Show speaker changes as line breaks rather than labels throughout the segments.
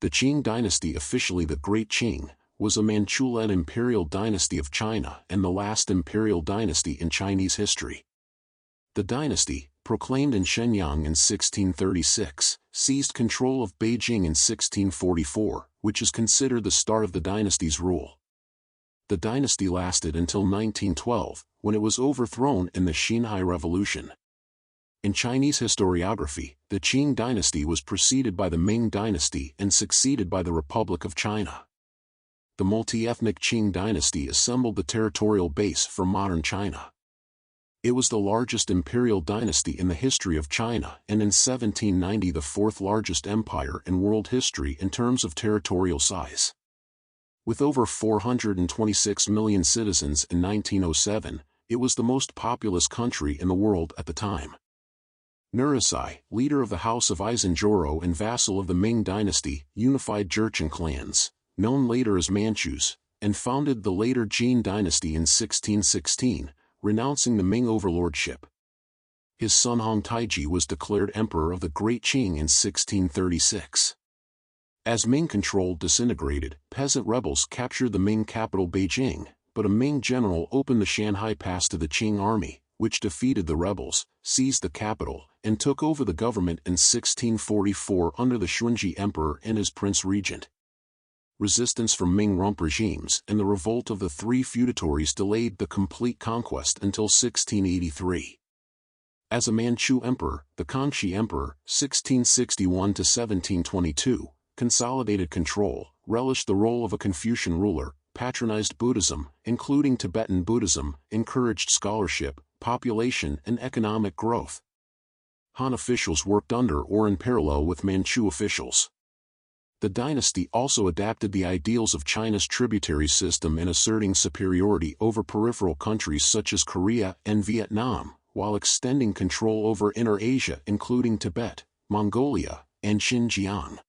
The Qing Dynasty, officially the Great Qing, was a Manchu-led imperial dynasty of China and the last imperial dynasty in Chinese history. The dynasty, proclaimed in Shenyang in 1636, seized control of Beijing in 1644, which is considered the start of the dynasty's rule. The dynasty lasted until 1912, when it was overthrown in the Xinhai Revolution. In Chinese historiography, the Qing dynasty was preceded by the Ming dynasty and succeeded by the Republic of China. The multi-ethnic Qing dynasty assembled the territorial base for modern China. It was the largest imperial dynasty in the history of China and in 1790 the fourth largest empire in world history in terms of territorial size. With over 426 million citizens in 1907, it was the most populous country in the world at the time. Nurasai, leader of the House of Aisanjoro and vassal of the Ming dynasty, unified Jurchen clans, known later as Manchus, and founded the later Qing dynasty in 1616, renouncing the Ming overlordship. His son Hong Taiji was declared emperor of the Great Qing in 1636. As Ming control disintegrated, peasant rebels captured the Ming capital Beijing, but a Ming general opened the Shanhai Pass to the Qing army, which defeated the rebels, seized the capital, and took over the government in 1644 under the Xunji Emperor and his prince regent. Resistance from Ming rump regimes and the revolt of the three feudatories delayed the complete conquest until 1683. As a Manchu emperor, the Kangxi Emperor, 1661–1722, consolidated control, relished the role of a Confucian ruler, patronized Buddhism, including Tibetan Buddhism, encouraged scholarship, population and economic growth. Han officials worked under or in parallel with Manchu officials. The dynasty also adapted the ideals of China's tributary system in asserting superiority over peripheral countries such as Korea and Vietnam, while extending control over Inner Asia including Tibet, Mongolia, and Xinjiang.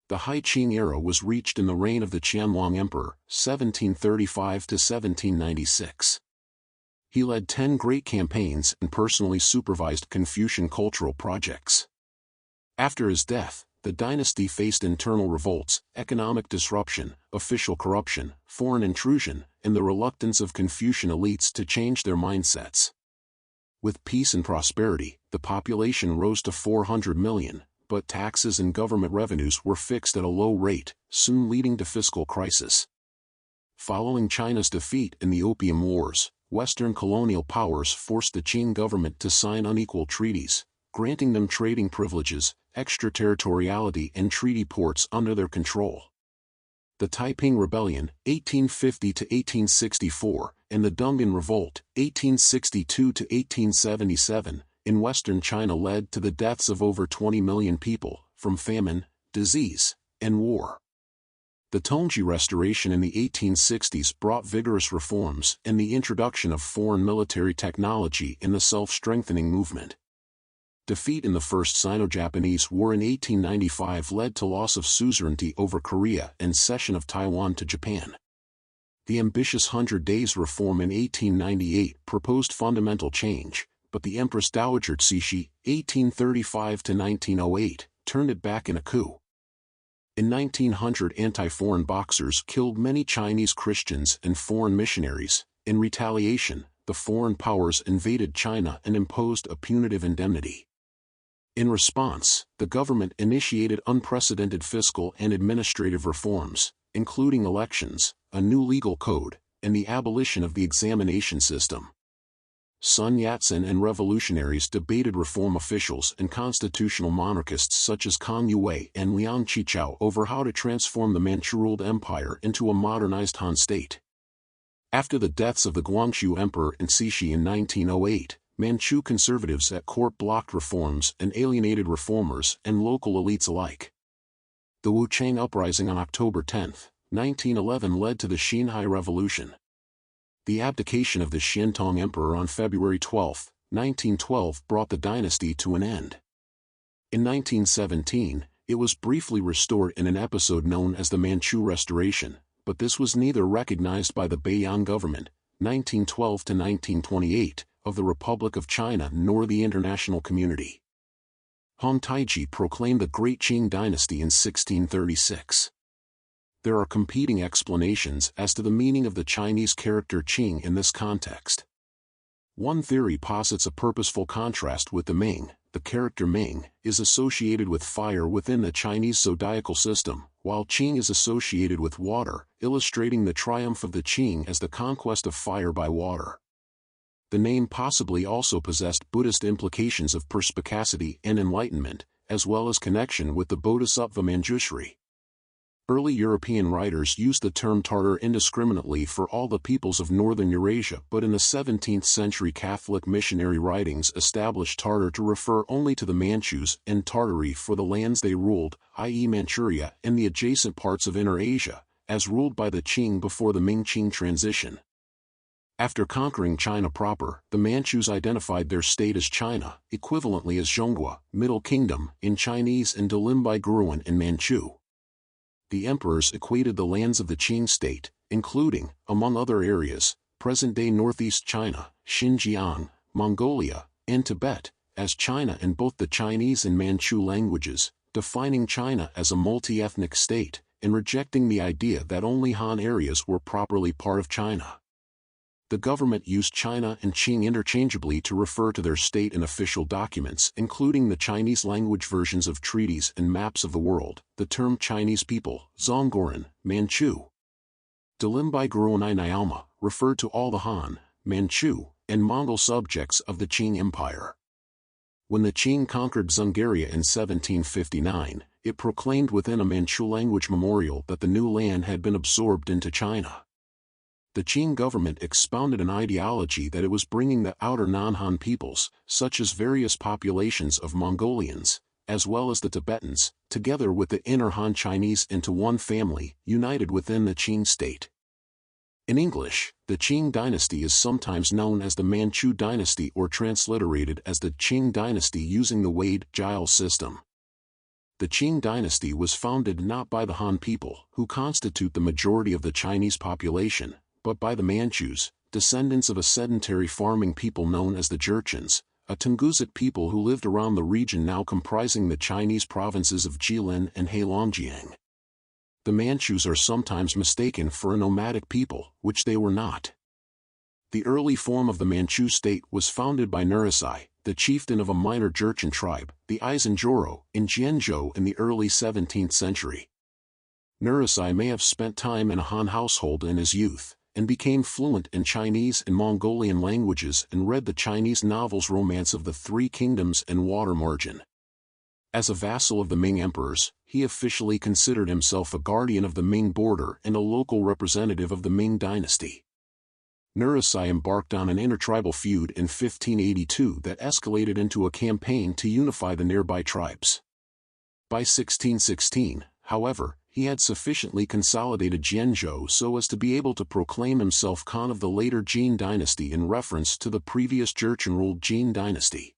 The High Qing era was reached in the reign of the Qianlong Emperor, 1735–1796. He led 10 great campaigns and personally supervised Confucian cultural projects. After his death, the dynasty faced internal revolts, economic disruption, official corruption, foreign intrusion, and the reluctance of Confucian elites to change their mindsets. With peace and prosperity, the population rose to 400 million, but taxes and government revenues were fixed at a low rate, soon leading to fiscal crisis. Following China's defeat in the Opium Wars, Western colonial powers forced the Qing government to sign unequal treaties, granting them trading privileges, extraterritoriality and treaty ports under their control. The Taiping Rebellion, 1850–1864, and the Dungan Revolt, 1862–1877, in western China led to the deaths of over 20 million people, from famine, disease, and war. The Tongji Restoration in the 1860s brought vigorous reforms and the introduction of foreign military technology in the self-strengthening movement. Defeat in the First Sino-Japanese War in 1895 led to loss of suzerainty over Korea and cession of Taiwan to Japan. The ambitious 100 Days Reform in 1898 proposed fundamental change, but the Empress Dowager Cixi, 1835–1908, turned it back in a coup. In 1900, anti-foreign boxers killed many Chinese Christians and foreign missionaries. In retaliation, the foreign powers invaded China and imposed a punitive indemnity. In response, the government initiated unprecedented fiscal and administrative reforms, including elections, a new legal code, and the abolition of the examination system. Sun Yat-sen and revolutionaries debated reform officials and constitutional monarchists such as Kang Yue and Liang Qichao over how to transform the Manchu-ruled empire into a modernized Han state. After the deaths of the Guangxu Emperor and Cixi in 1908, Manchu conservatives at court blocked reforms and alienated reformers and local elites alike. The Wuchang Uprising on October 10, 1911 led to the Xinhai Revolution. The abdication of the Xiantong Emperor on February 12, 1912 brought the dynasty to an end. In 1917, it was briefly restored in an episode known as the Manchu Restoration, but this was neither recognized by the Beiyang government, 1912–1928, of the Republic of China nor the international community. Hong Taiji proclaimed the Great Qing Dynasty in 1636. There are competing explanations as to the meaning of the Chinese character Qing in this context. One theory posits a purposeful contrast with the Ming. The character Ming is associated with fire within the Chinese zodiacal system, while Qing is associated with water, illustrating the triumph of the Qing as the conquest of fire by water. The name possibly also possessed Buddhist implications of perspicacity and enlightenment, as well as connection with the Bodhisattva Manjushri. Early European writers used the term Tartar indiscriminately for all the peoples of northern Eurasia, but in the 17th century Catholic missionary writings established Tartar to refer only to the Manchus and Tartary for the lands they ruled, i.e. Manchuria and the adjacent parts of Inner Asia, as ruled by the Qing before the Ming-Qing transition. After conquering China proper, the Manchus identified their state as China, equivalently as Zhonghua, Middle Kingdom, in Chinese, and Dalimbai Guruan in Manchu. The emperors equated the lands of the Qing state, including, among other areas, present-day northeast China, Xinjiang, Mongolia, and Tibet, as China in both the Chinese and Manchu languages, defining China as a multi-ethnic state, and rejecting the idea that only Han areas were properly part of China. The government used China and Qing interchangeably to refer to their state in official documents, including the Chinese language versions of treaties and maps of the world. The term Chinese people, Zonggoran, Manchu, Dalimbai Guruanai Nyalma, referred to all the Han, Manchu, and Mongol subjects of the Qing Empire. When the Qing conquered Dzungaria in 1759, it proclaimed within a Manchu language memorial that the new land had been absorbed into China. The Qing government expounded an ideology that it was bringing the outer non-Han peoples, such as various populations of Mongolians, as well as the Tibetans, together with the inner Han Chinese into one family, united within the Qing state. In English, the Qing dynasty is sometimes known as the Manchu dynasty or transliterated as the Qing dynasty using the Wade-Giles system. The Qing dynasty was founded not by the Han people, who constitute the majority of the Chinese population, but by the Manchus, descendants of a sedentary farming people known as the Jurchens, a Tungusic people who lived around the region now comprising the Chinese provinces of Jilin and Heilongjiang. The Manchus are sometimes mistaken for a nomadic people, which they were not. The early form of the Manchu state was founded by Nurasai, the chieftain of a minor Jurchen tribe, the Aizenjoro, in Jianzhou in the early 17th century. Nurasai may have spent time in a Han household in his youth, and became fluent in Chinese and Mongolian languages and read the Chinese novels Romance of the Three Kingdoms and Water Margin. As a vassal of the Ming emperors, he officially considered himself a guardian of the Ming border and a local representative of the Ming dynasty. Nurasai embarked on an intertribal feud in 1582 that escalated into a campaign to unify the nearby tribes. By 1616, however, he had sufficiently consolidated Jianzhou so as to be able to proclaim himself Khan of the later Qing dynasty in reference to the previous Jurchen-ruled Qing dynasty.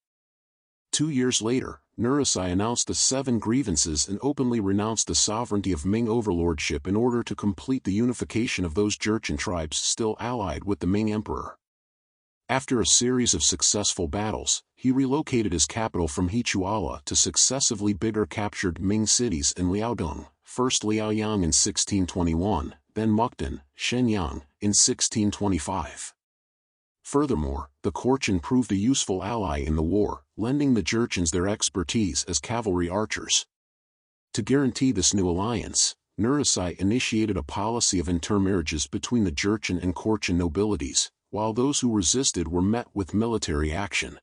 2 years later, Nurasai announced the 7 grievances and openly renounced the sovereignty of Ming overlordship in order to complete the unification of those Jurchen tribes still allied with the Ming emperor. After a series of successful battles, he relocated his capital from Hechuala to successively bigger captured Ming cities in Liaodong, first Liaoyang in 1621, then Mukden, Shenyang, in 1625. Furthermore, the Korchin proved a useful ally in the war, lending the Jurchens their expertise as cavalry archers. To guarantee this new alliance, Nurasai initiated a policy of intermarriages between the Jurchen and Korchin nobilities, while those who resisted were met with military action.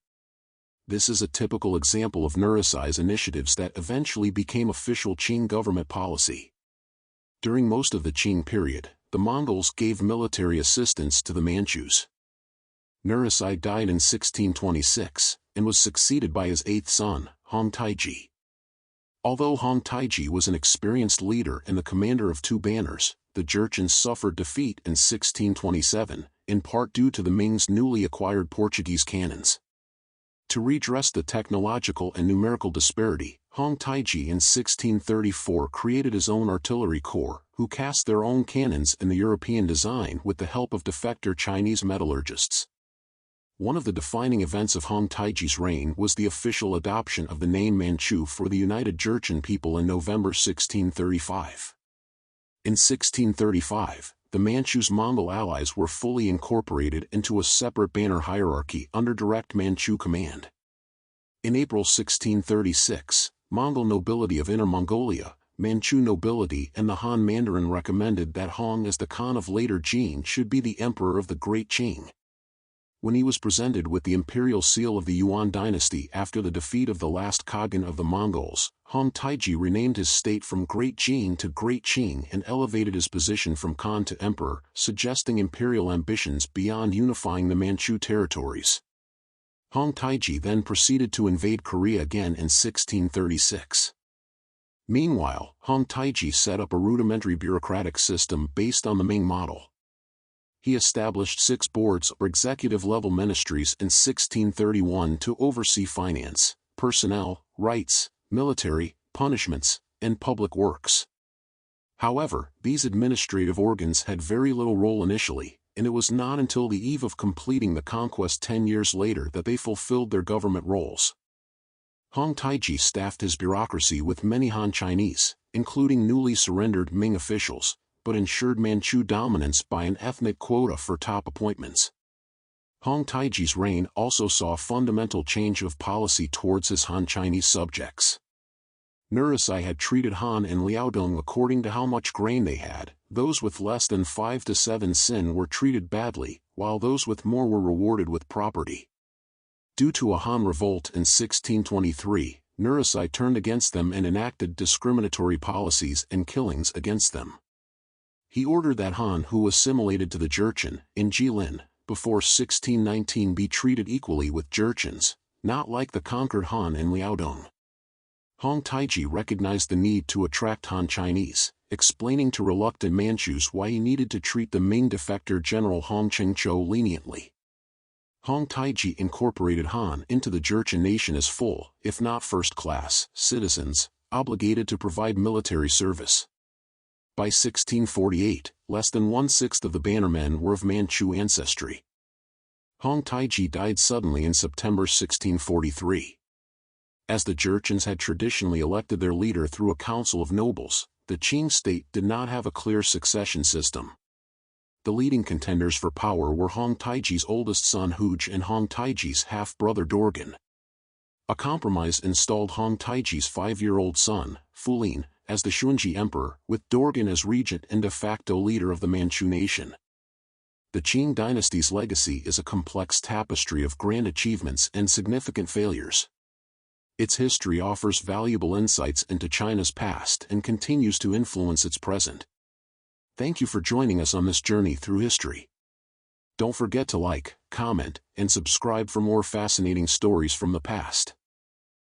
This is a typical example of Nurasai's initiatives that eventually became official Qing government policy. During most of the Qing period, the Mongols gave military assistance to the Manchus. Nurasai died in 1626, and was succeeded by his 8th son, Hong Taiji. Although Hong Taiji was an experienced leader and the commander of 2 banners, the Jurchens suffered defeat in 1627, in part due to the Ming's newly acquired Portuguese cannons. To redress the technological and numerical disparity, Hong Taiji in 1634 created his own artillery corps, who cast their own cannons in the European design with the help of defector Chinese metallurgists. One of the defining events of Hong Taiji's reign was the official adoption of the name Manchu for the United Jurchen people in November 1635. In 1635, the Manchus' Mongol allies were fully incorporated into a separate banner hierarchy under direct Manchu command. In April 1636, Mongol nobility of Inner Mongolia, Manchu nobility and the Han Mandarin recommended that Hong as the Khan of later Qing should be the emperor of the Great Qing. When he was presented with the imperial seal of the Yuan dynasty after the defeat of the last Khagan of the Mongols, Hong Taiji renamed his state from Great Qing to Great Qing and elevated his position from Khan to emperor, suggesting imperial ambitions beyond unifying the Manchu territories. Hong Taiji then proceeded to invade Korea again in 1636. Meanwhile, Hong Taiji set up a rudimentary bureaucratic system based on the Ming model. He established 6 boards or executive-level ministries in 1631 to oversee finance, personnel, rights, military, punishments, and public works. However, these administrative organs had very little role initially, and it was not until the eve of completing the conquest 10 years later that they fulfilled their government roles. Hong Taiji staffed his bureaucracy with many Han Chinese, including newly surrendered Ming officials, but ensured Manchu dominance by an ethnic quota for top appointments. Hong Taiji's reign also saw a fundamental change of policy towards his Han Chinese subjects. Nurasai had treated Han and Liaodong according to how much grain they had. Those with less than 5 to 7 sin were treated badly, while those with more were rewarded with property. Due to a Han revolt in 1623, Nurasai turned against them and enacted discriminatory policies and killings against them. He ordered that Han who assimilated to the Jurchen, in Jilin, before 1619 be treated equally with Jurchens, not like the conquered Han and Liaodong. Hong Taiji recognized the need to attract Han Chinese, explaining to reluctant Manchus why he needed to treat the Ming defector General Hong Qingzhou leniently. Hong Taiji incorporated Han into the Jurchen nation as full, if not first-class, citizens, obligated to provide military service. By 1648, less than 1/6 of the bannermen were of Manchu ancestry. Hong Taiji died suddenly in September 1643. As the Jurchens had traditionally elected their leader through a council of nobles, the Qing state did not have a clear succession system. The leading contenders for power were Hong Taiji's oldest son Huge and Hong Taiji's half-brother Dorgan. A compromise installed Hong Taiji's 5-year-old son, Fulin, as the Xunji emperor, with Dorgan as regent and de facto leader of the Manchu nation. The Qing dynasty's legacy is a complex tapestry of grand achievements and significant failures. Its history offers valuable insights into China's past and continues to influence its present. Thank you for joining us on this journey through history. Don't forget to like, comment, and subscribe for more fascinating stories from the past.